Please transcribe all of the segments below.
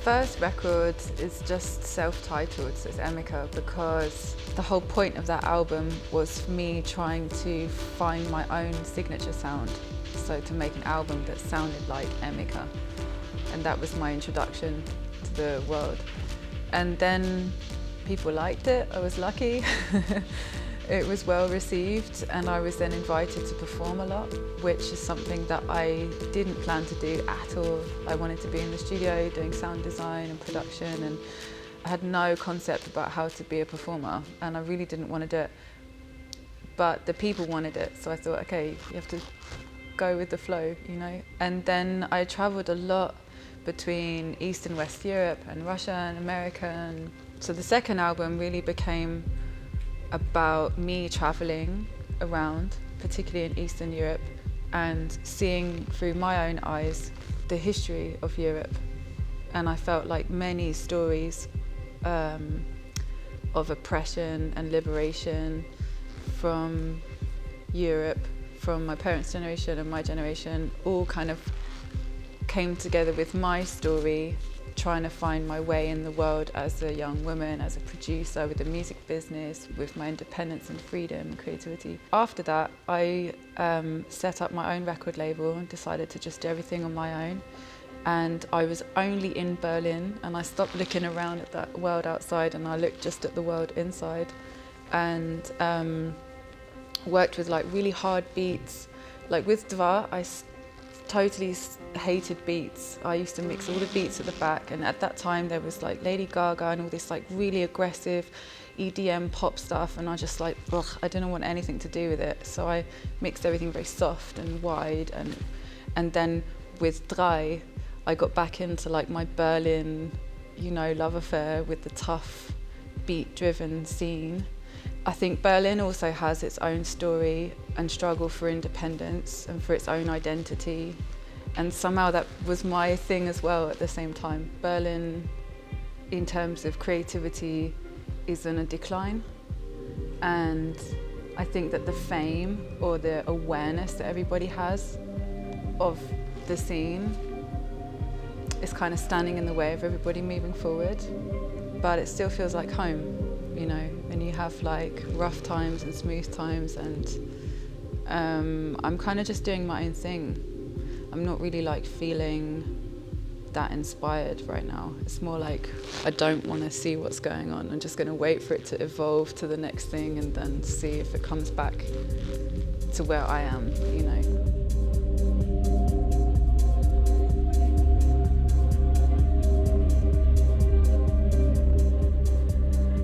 first record is just self-titled, so it's Emika, because the whole point of that album was me trying to find my own signature sound. So to make an album that sounded like Emika. And that was my introduction to the world. And then people liked it, I was lucky. It was well received, and I was then invited to perform a lot, which is something that I didn't plan to do at all. I wanted to be in the studio doing sound design and production, and I had no concept about how to be a performer, and I really didn't want to do it. But the people wanted it, so I thought, okay, you have to go with the flow, you know? And then I traveled a lot between East and West Europe and Russia and America. And so the second album really became about me traveling around, particularly in Eastern Europe, and seeing through my own eyes the history of Europe. And I felt like many stories of oppression and liberation from Europe, from my parents' generation and my generation, all kind of came together with my story, trying to find my way in the world as a young woman, as a producer, with the music business, with my independence and freedom and creativity. After that, I set up my own record label and decided to just do everything on my own. And I was only in Berlin, and I stopped looking around at that world outside, and I looked just at the world inside, and worked with like really hard beats. Like with Dva, I totally hated beats. I used to mix all the beats at the back, and at that time there was like Lady Gaga and all this like really aggressive EDM pop stuff, and I just like, ugh, I didn't want anything to do with it. So I mixed everything very soft and wide, and then with Drei, I got back into like my Berlin, you know, love affair with the tough beat-driven scene. I think Berlin also has its own story and struggle for independence and for its own identity. And somehow that was my thing as well at the same time. Berlin, in terms of creativity, is in a decline. And I think that the fame or the awareness that everybody has of the scene is kind of standing in the way of everybody moving forward. But it still feels like home. You know, and you have like rough times and smooth times, and I'm kind of just doing my own thing. I'm not really like feeling that inspired right now. It's more like I don't want to see what's going on. I'm just going to wait for it to evolve to the next thing and then see if it comes back to where I am, you know.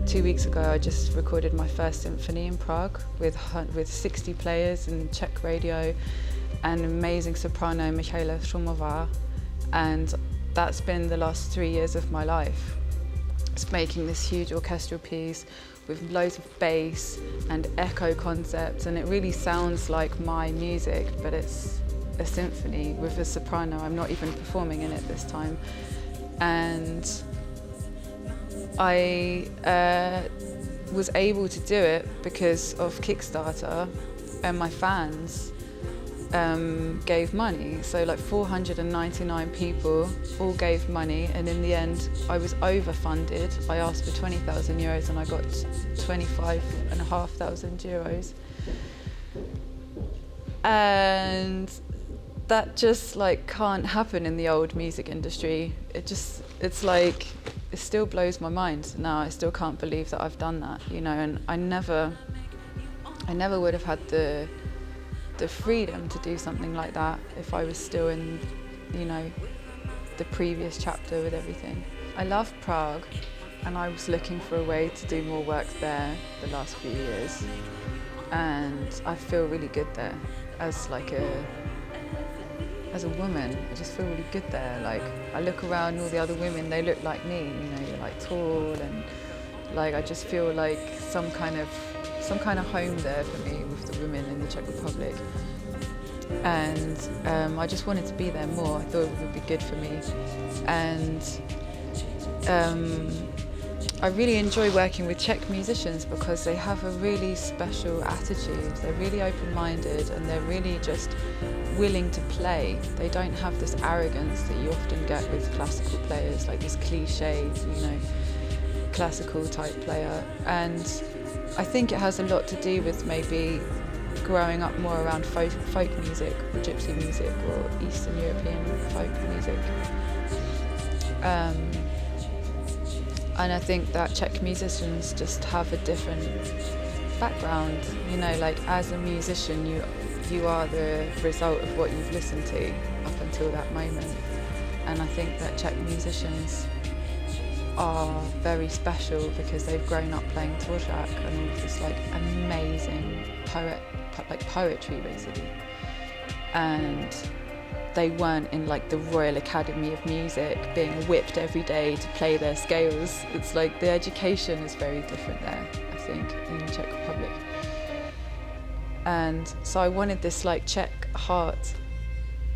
2 weeks ago, I just recorded my first symphony in Prague with 60 players in Czech radio and amazing soprano Michaela Šumová, and that's been the last 3 years of my life. It's making this huge orchestral piece with loads of bass and echo concepts, and it really sounds like my music, but it's a symphony with a soprano. I'm not even performing in it this time. And I was able to do it because of Kickstarter, and my fans gave money. So like 499 people all gave money, and in the end I was overfunded. I asked for 20,000 euros and I got 25,500 euros. And that just like can't happen in the old music industry. It's like, it still blows my mind now. I still can't believe that I've done that, you know, and I never would have had the freedom to do something like that if I was still in, you know, the previous chapter with everything. I love Prague, and I was looking for a way to do more work there the last few years, and I feel really good there as a woman. I just feel really good there. Like, I look around, all the other women, they look like me, you know, they're like tall, and like I just feel like some kind of home there for me with the women in the Czech Republic. And I just wanted to be there more. I thought it would be good for me. And I really enjoy working with Czech musicians because they have a really special attitude. They're really open-minded and they're really just willing to play. They don't have this arrogance that you often get with classical players, like this cliched, classical type player. And I think it has a lot to do with maybe growing up more around folk music, or gypsy music, or Eastern European folk music. And I think that Czech musicians just have a different background. Like as a musician, you are the result of what you've listened to up until that moment. And I think that Czech musicians are very special because they've grown up playing Dvořák and all of this like amazing poetry basically. And they weren't in like the Royal Academy of Music being whipped every day to play their scales. It's like the education is very different there, I think, in the Czech Republic. And so I wanted this like Czech heart,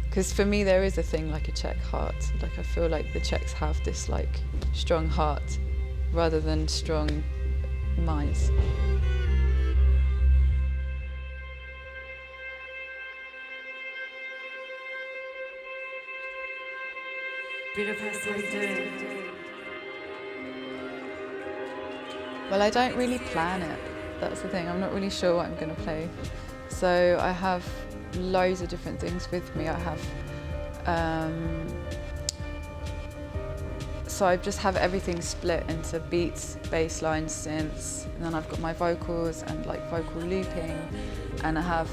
because for me there is a thing like a Czech heart. Like I feel like the Czechs have this like strong heart rather than strong minds. Budapest, what are you doing? Well, I don't really plan it. That's the thing. I'm not really sure what I'm going to play. So I have loads of different things with me. I have, so I just have everything split into beats, bass lines, synths, and then I've got my vocals and like vocal looping, and I have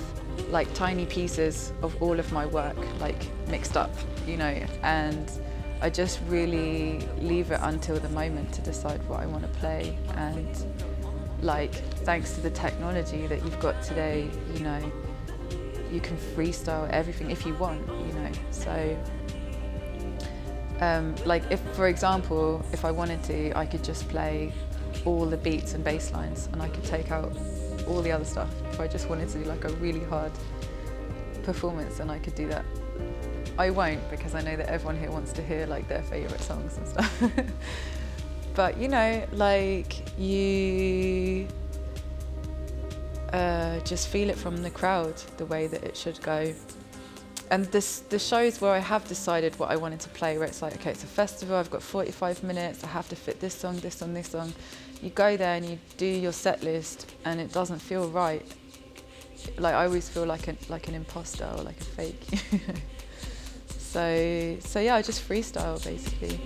like tiny pieces of all of my work like mixed up, and I just really leave it until the moment to decide what I want to play. And like, thanks to the technology that you've got today, you can freestyle everything if you want, So, like if, for example, if I wanted to, I could just play all the beats and bass lines and I could take out all the other stuff. If I just wanted to do like a really hard performance, then I could do that. I won't, because I know that everyone here wants to hear like their favourite songs and stuff. But like you just feel it from the crowd, the way that it should go. And the shows where I have decided what I wanted to play, where it's like, okay, it's a festival, I've got 45 minutes, I have to fit this song, this song, this song. You go there and you do your set list and it doesn't feel right. Like I always feel like an imposter or like a fake. So yeah, I just freestyle basically.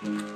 Budapest.